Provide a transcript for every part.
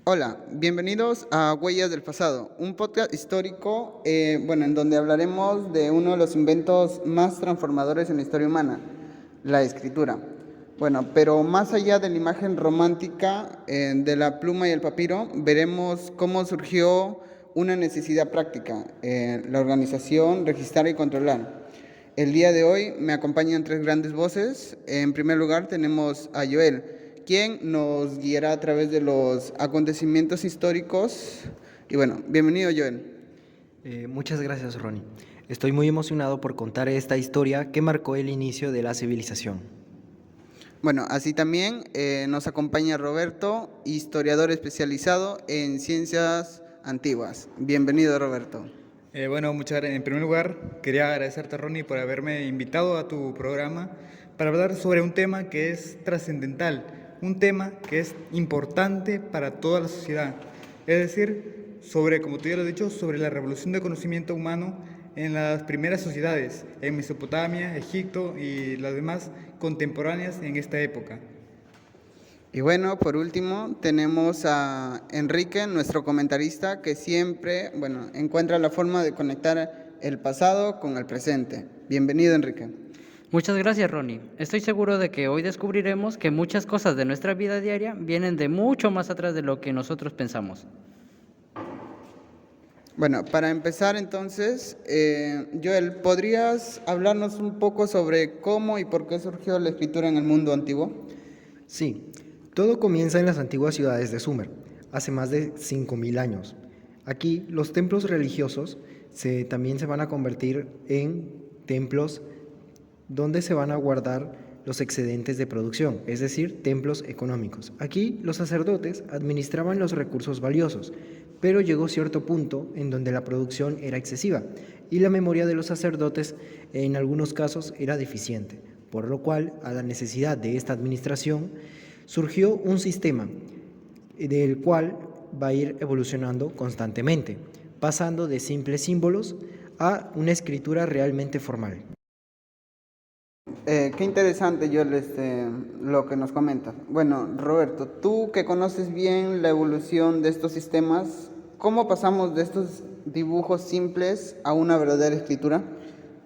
Hola, bienvenidos a Huellas del Pasado, un podcast histórico, en donde hablaremos de uno de los inventos más transformadores en la historia humana, la escritura. Bueno, pero más allá de la imagen romántica de la pluma y el papiro, veremos cómo surgió una necesidad práctica, la organización, registrar y controlar. El día de hoy me acompañan tres grandes voces. En primer lugar tenemos a Joel, quien nos guiará a través de los acontecimientos históricos. Y bueno, bienvenido Joel. Muchas gracias, Ronnie. Estoy muy emocionado por contar esta historia que marcó el inicio de la civilización. Bueno, así también nos acompaña Roberto, historiador especializado en ciencias antiguas. Bienvenido, Roberto. Muchas gracias. En primer lugar, quería agradecerte, Ronnie, por haberme invitado a tu programa para hablar sobre un tema que es trascendental, un tema que es importante para toda la sociedad. Es decir, sobre, como tú ya lo has dicho, sobre la revolución de conocimiento humano en las primeras sociedades, en Mesopotamia, Egipto y las demás contemporáneas en esta época. Y bueno, por último, tenemos a Enrique, nuestro comentarista, que siempre, encuentra la forma de conectar el pasado con el presente. Bienvenido, Enrique. Muchas gracias, Ronnie. Estoy seguro de que hoy descubriremos que muchas cosas de nuestra vida diaria vienen de mucho más atrás de lo que nosotros pensamos. Bueno, para empezar entonces, Joel, ¿podrías hablarnos un poco sobre cómo y por qué surgió la escritura en el mundo antiguo? Sí, todo comienza en las antiguas ciudades de Sumer, hace más de 5.000 años. Aquí los templos religiosos también se van a convertir en templos donde se van a guardar los excedentes de producción, es decir, templos económicos. Aquí los sacerdotes administraban los recursos valiosos, pero llegó cierto punto en donde la producción era excesiva y la memoria de los sacerdotes en algunos casos era deficiente, por lo cual, a la necesidad de esta administración, surgió un sistema del cual va a ir evolucionando constantemente, pasando de simples símbolos a una escritura realmente formal. Qué interesante, Joel, lo que nos comentas. Bueno, Roberto, tú que conoces bien la evolución de estos sistemas, ¿cómo pasamos de estos dibujos simples a una verdadera escritura?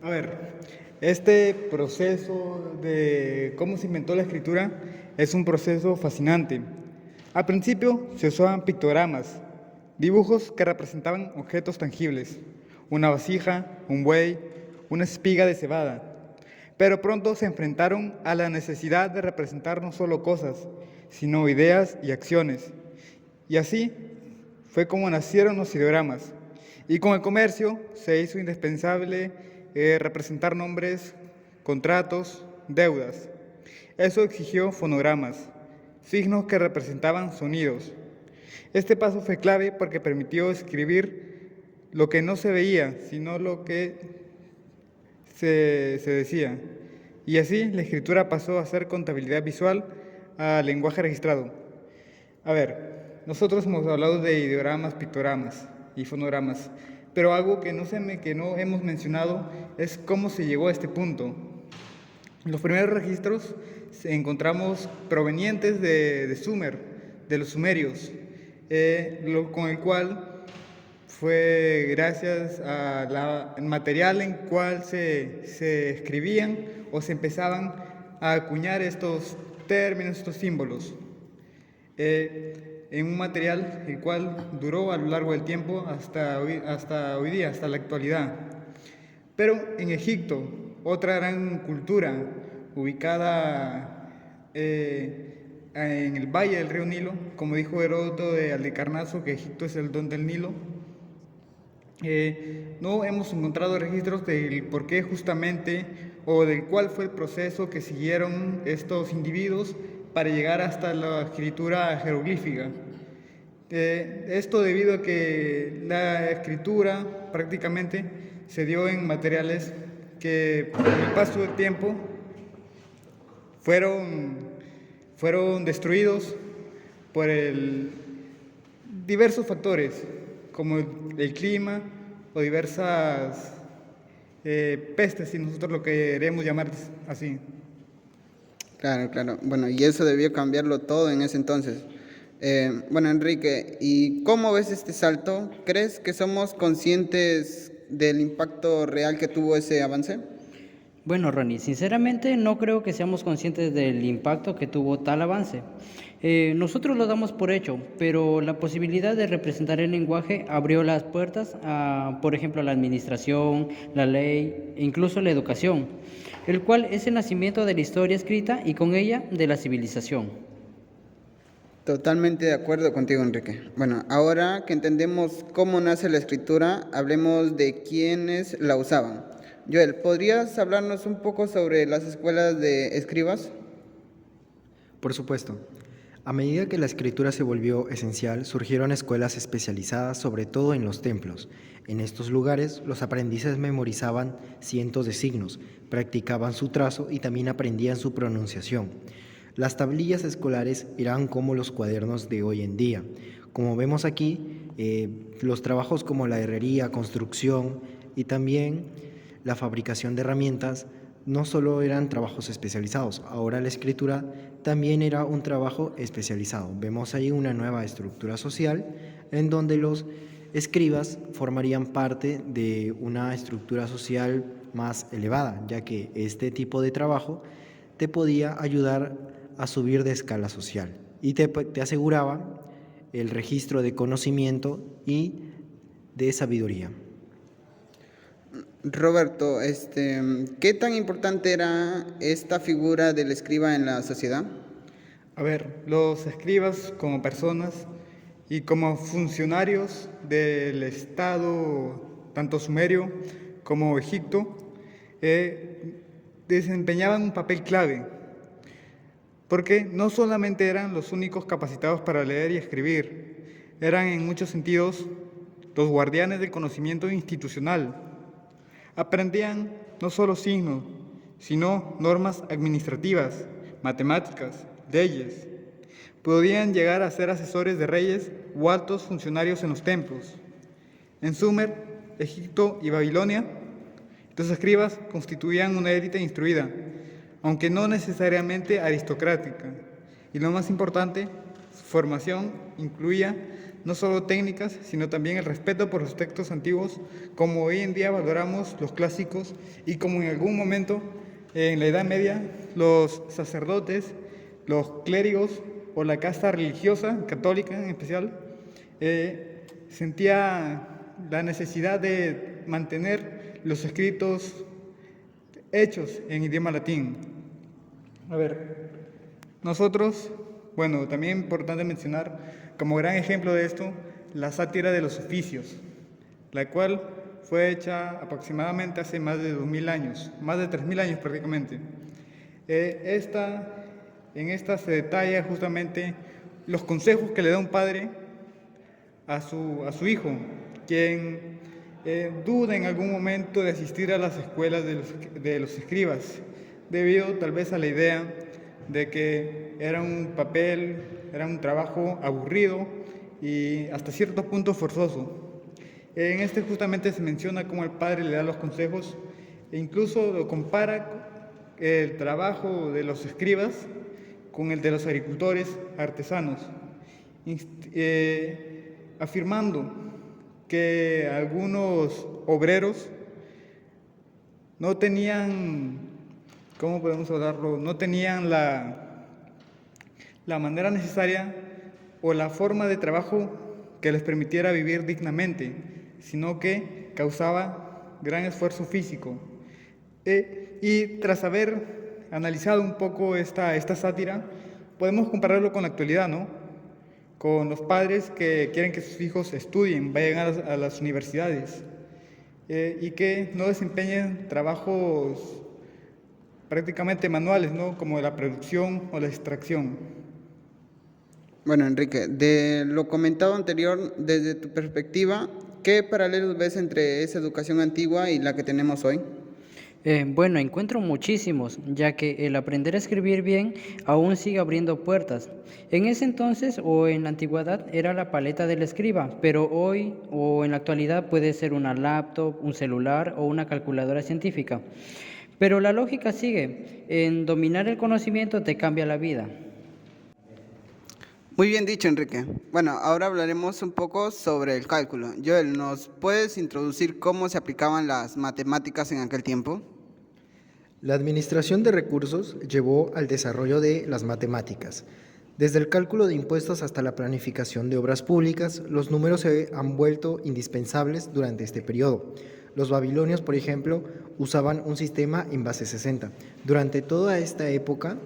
A ver, este proceso de cómo se inventó la escritura es un proceso fascinante. Al principio se usaban pictogramas, dibujos que representaban objetos tangibles, una vasija, un buey, una espiga de cebada. Pero pronto se enfrentaron a la necesidad de representar no solo cosas, sino ideas y acciones. Y así fue como nacieron los ideogramas. Y con el comercio se hizo indispensable representar nombres, contratos, deudas. Eso exigió fonogramas, signos que representaban sonidos. Este paso fue clave porque permitió escribir lo que no se veía, sino lo que se decía. Y así la escritura pasó a ser contabilidad visual a lenguaje registrado. A ver, nosotros hemos hablado de ideogramas, pictogramas y fonogramas, pero algo que no hemos mencionado es cómo se llegó a este punto. Los primeros registros encontramos provenientes de Sumer, de los sumerios, con el cual fue gracias al material en cual se escribían o se empezaban a acuñar estos términos, estos símbolos, en un material el cual duró a lo largo del tiempo hasta hoy día, hasta la actualidad. Pero en Egipto, otra gran cultura ubicada en el valle del río Nilo, como dijo Heródoto de Halicarnaso, que Egipto es el don del Nilo, no hemos encontrado registros del por qué justamente o del cuál fue el proceso que siguieron estos individuos para llegar hasta la escritura jeroglífica. Esto debido a que la escritura prácticamente se dio en materiales que con el paso del tiempo fueron destruidos por diversos factores, como el clima o diversas pestes, si nosotros lo queremos llamar así. Claro, claro. Bueno, y eso debió cambiarlo todo en ese entonces. Bueno, Enrique, ¿y cómo ves este salto? ¿Crees que somos conscientes del impacto real que tuvo ese avance? Bueno, Ronnie, sinceramente no creo que seamos conscientes del impacto que tuvo tal avance. Nosotros lo damos por hecho, pero la posibilidad de representar el lenguaje abrió las puertas a, por ejemplo, la administración, la ley e incluso la educación, el cual es el nacimiento de la historia escrita y con ella de la civilización. Totalmente de acuerdo contigo, Enrique. Bueno, ahora que entendemos cómo nace la escritura, hablemos de quiénes la usaban. Joel, ¿podrías hablarnos un poco sobre las escuelas de escribas? Por supuesto. A medida que la escritura se volvió esencial, surgieron escuelas especializadas sobre todo en los templos. En estos lugares, los aprendices memorizaban cientos de signos, practicaban su trazo y también aprendían su pronunciación. Las tablillas escolares eran como los cuadernos de hoy en día. Como vemos aquí, los trabajos como la herrería, construcción y también la fabricación de herramientas no solo eran trabajos especializados, ahora la escritura también era un trabajo especializado. Vemos ahí una nueva estructura social en donde los escribas formarían parte de una estructura social más elevada, ya que este tipo de trabajo te podía ayudar a subir de escala social y te aseguraba el registro de conocimiento y de sabiduría. Roberto, ¿qué tan importante era esta figura del escriba en la sociedad? A ver, los escribas como personas y como funcionarios del Estado, tanto sumerio como Egipto, desempeñaban un papel clave, porque no solamente eran los únicos capacitados para leer y escribir, eran en muchos sentidos los guardianes del conocimiento institucional. Aprendían no solo signos, sino normas administrativas, matemáticas, leyes. Podían llegar a ser asesores de reyes o altos funcionarios en los templos. En Sumer, Egipto y Babilonia, los escribas constituían una élite instruida, aunque no necesariamente aristocrática. Y lo más importante, su formación incluía no solo técnicas, sino también el respeto por los textos antiguos, como hoy en día valoramos los clásicos y como en algún momento en la Edad Media los sacerdotes, los clérigos o la casta religiosa, católica en especial, sentía la necesidad de mantener los escritos hechos en idioma latín. A ver, nosotros, bueno, también es importante mencionar como gran ejemplo de esto la sátira de los oficios, la cual fue hecha aproximadamente hace más de 2000 años, más de 3000 años prácticamente. En esta se detalla justamente los consejos que le da un padre a su hijo, quien duda en algún momento de asistir a las escuelas de los escribas, debido tal vez a la idea de que era un trabajo aburrido y hasta cierto punto forzoso. En este justamente se menciona cómo el padre le da los consejos e incluso lo compara el trabajo de los escribas con el de los agricultores artesanos, afirmando que algunos obreros no tenían, ¿cómo podemos hablarlo? No tenían la manera necesaria o la forma de trabajo que les permitiera vivir dignamente, sino que causaba gran esfuerzo físico. Y tras haber analizado un poco esta sátira, podemos compararlo con la actualidad, ¿no? Con los padres que quieren que sus hijos estudien, vayan a las universidades y que no desempeñen trabajos prácticamente manuales, ¿no? Como la producción o la extracción. Bueno, Enrique, de lo comentado anterior, desde tu perspectiva, ¿qué paralelos ves entre esa educación antigua y la que tenemos hoy? Bueno, encuentro muchísimos, ya que el aprender a escribir bien aún sigue abriendo puertas. En ese entonces o en la antigüedad era la paleta del escriba, pero hoy o en la actualidad puede ser una laptop, un celular o una calculadora científica. Pero la lógica sigue, en dominar el conocimiento te cambia la vida. Muy bien dicho, Enrique. Bueno, ahora hablaremos un poco sobre el cálculo. Joel, ¿nos puedes introducir cómo se aplicaban las matemáticas en aquel tiempo? La administración de recursos llevó al desarrollo de las matemáticas. Desde el cálculo de impuestos hasta la planificación de obras públicas, los números se han vuelto indispensables durante este periodo. Los babilonios, por ejemplo, usaban un sistema en base 60. Durante toda esta época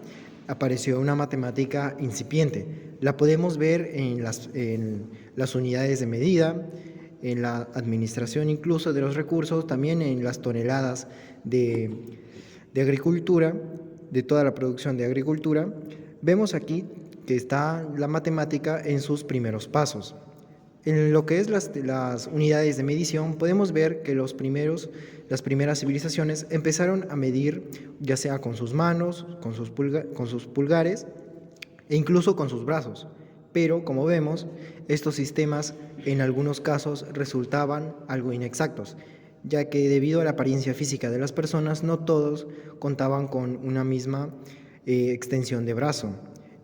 apareció una matemática incipiente. La podemos ver en las unidades de medida, en la administración incluso de los recursos, también en las toneladas de agricultura, de toda la producción de agricultura. Vemos aquí que está la matemática en sus primeros pasos. En lo que es las unidades de medición, podemos ver que las primeras civilizaciones empezaron a medir ya sea con sus manos, con sus pulgares e incluso con sus brazos. Pero, como vemos, estos sistemas en algunos casos resultaban algo inexactos, ya que debido a la apariencia física de las personas, no todos contaban con una misma extensión de brazo.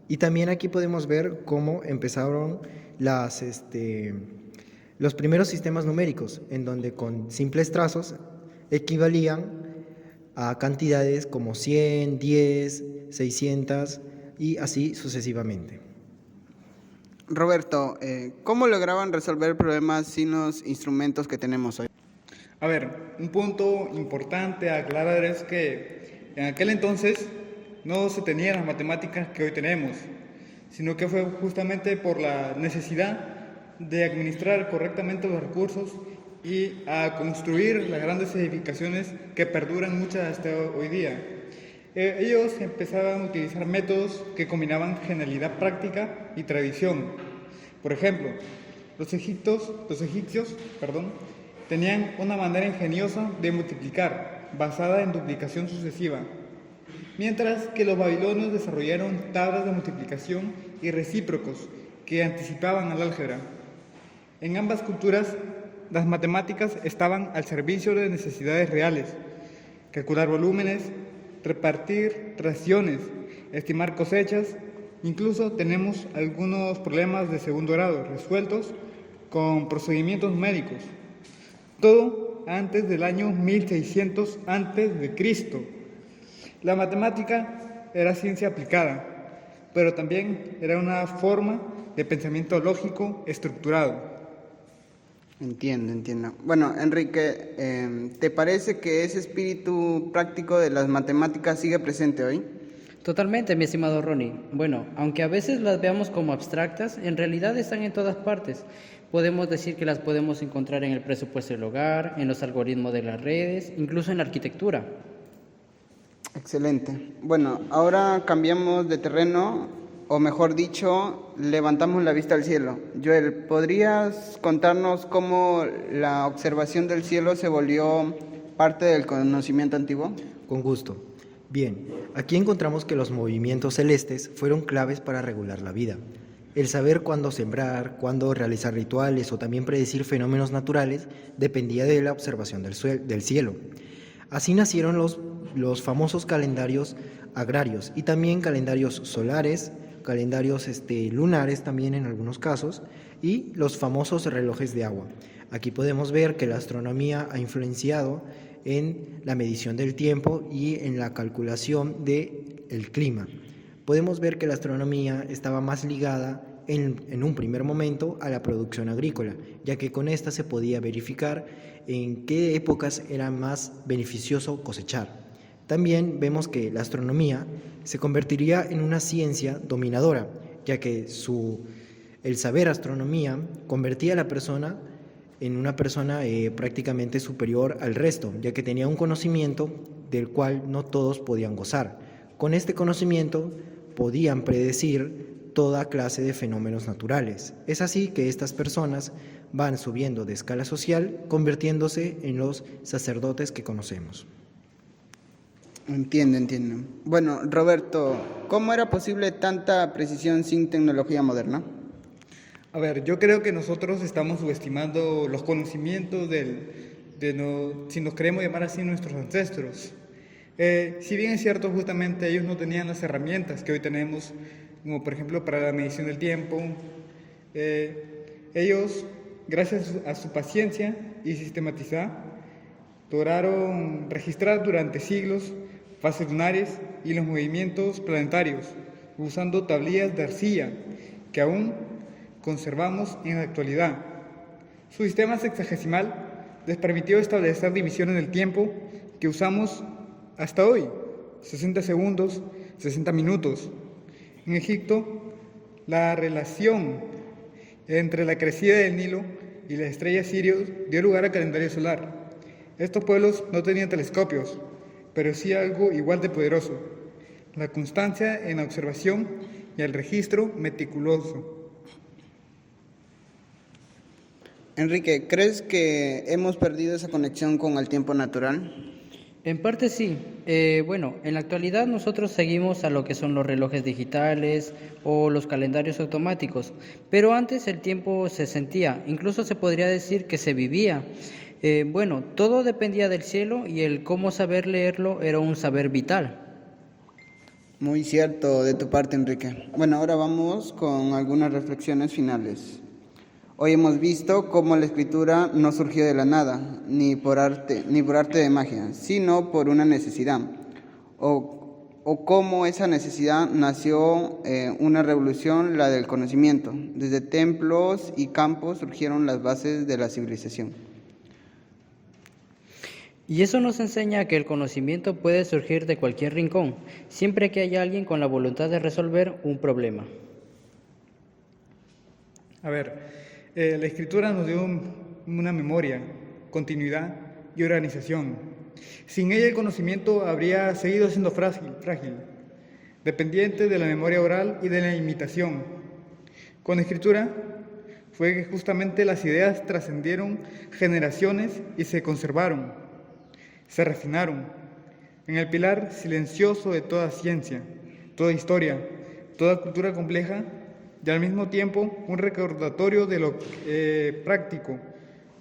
Y también aquí podemos ver cómo empezaron los primeros sistemas numéricos, en donde con simples trazos equivalían a cantidades como 100, 10, 600 y así sucesivamente. Roberto, ¿cómo lograban resolver problemas sin los instrumentos que tenemos hoy? A ver, un punto importante a aclarar es que en aquel entonces no se tenían las matemáticas que hoy tenemos, sino que fue justamente por la necesidad de administrar correctamente los recursos y a construir las grandes edificaciones que perduran muchas hasta hoy día. Ellos empezaban a utilizar métodos que combinaban genialidad práctica y tradición. Por ejemplo, los egipcios, tenían una manera ingeniosa de multiplicar, basada en duplicación sucesiva, mientras que los babilonios desarrollaron tablas de multiplicación y recíprocos que anticipaban al álgebra. En ambas culturas, las matemáticas estaban al servicio de necesidades reales: calcular volúmenes, repartir raciones, estimar cosechas. Incluso tenemos algunos problemas de segundo grado resueltos con procedimientos médicos. Todo antes del año 1600 a.C. La matemática era ciencia aplicada, pero también era una forma de pensamiento lógico estructurado. Entiendo. Bueno, Enrique, ¿te parece que ese espíritu práctico de las matemáticas sigue presente hoy? Totalmente, mi estimado Ronnie. Bueno, aunque a veces las veamos como abstractas, en realidad están en todas partes. Podemos decir que las podemos encontrar en el presupuesto del hogar, en los algoritmos de las redes, incluso en la arquitectura. Excelente. Bueno, ahora cambiamos de terreno, o mejor dicho, levantamos la vista al cielo. Joel, ¿podrías contarnos cómo la observación del cielo se volvió parte del conocimiento antiguo? Con gusto. Bien, aquí encontramos que los movimientos celestes fueron claves para regular la vida. El saber cuándo sembrar, cuándo realizar rituales o también predecir fenómenos naturales dependía de la observación del cielo. Así nacieron los famosos calendarios agrarios y también calendarios solares, calendarios lunares también en algunos casos, y los famosos relojes de agua. Aquí podemos ver que la astronomía ha influenciado en la medición del tiempo y en la calculación del clima. Podemos ver que la astronomía estaba más ligada en un primer momento a la producción agrícola, ya que con esta se podía verificar en qué épocas era más beneficioso cosechar. También vemos que la astronomía se convertiría en una ciencia dominadora, ya que el saber astronomía convertía a la persona en una persona prácticamente superior al resto, ya que tenía un conocimiento del cual no todos podían gozar. Con este conocimiento podían predecir toda clase de fenómenos naturales. Es así que estas personas van subiendo de escala social, convirtiéndose en los sacerdotes que conocemos. Entiendo. Bueno, Roberto, ¿cómo era posible tanta precisión sin tecnología moderna? A ver, yo creo que nosotros estamos subestimando los conocimientos si nos queremos llamar así, nuestros ancestros. Si bien es cierto, justamente ellos no tenían las herramientas que hoy tenemos, como por ejemplo para la medición del tiempo. Ellos, gracias a su paciencia y sistematizar, lograron registrar durante siglos fases lunares y los movimientos planetarios, usando tablillas de arcilla que aún conservamos en la actualidad. Su sistema sexagesimal les permitió establecer divisiones del tiempo que usamos hasta hoy, 60 segundos, 60 minutos. En Egipto, la relación entre la crecida del Nilo y la estrella Sirius dio lugar al calendario solar. Estos pueblos no tenían telescopios, pero sí algo igual de poderoso: la constancia en la observación y el registro meticuloso. Enrique, ¿crees que hemos perdido esa conexión con el tiempo natural? En parte sí. Bueno, en la actualidad nosotros seguimos a lo que son los relojes digitales o los calendarios automáticos, pero antes el tiempo se sentía, incluso se podría decir que se vivía. Bueno, todo dependía del cielo y el cómo saber leerlo era un saber vital. Muy cierto de tu parte, Enrique. Bueno, ahora vamos con algunas reflexiones finales. Hoy hemos visto cómo la escritura no surgió de la nada, ni por arte de magia, sino por una necesidad, o cómo esa necesidad nació una revolución, la del conocimiento. Desde templos y campos surgieron las bases de la civilización. Y eso nos enseña que el conocimiento puede surgir de cualquier rincón, siempre que haya alguien con la voluntad de resolver un problema. A ver, la escritura nos dio una memoria, continuidad y organización. Sin ella el conocimiento habría seguido siendo frágil, dependiente de la memoria oral y de la imitación. Con la escritura fue que justamente las ideas trascendieron generaciones y se conservaron, se refinaron en el pilar silencioso de toda ciencia, toda historia, toda cultura compleja, y al mismo tiempo un recordatorio de lo práctico,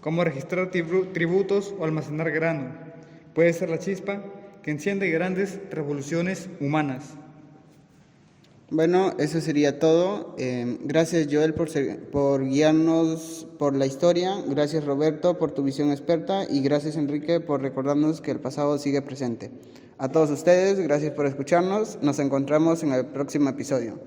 como registrar tributos o almacenar grano. Puede ser la chispa que enciende grandes revoluciones humanas. Bueno, eso sería todo. Gracias, Joel, por guiarnos por la historia. Gracias, Roberto, por tu visión experta. Y gracias, Enrique, por recordarnos que el pasado sigue presente. A todos ustedes, gracias por escucharnos. Nos encontramos en el próximo episodio.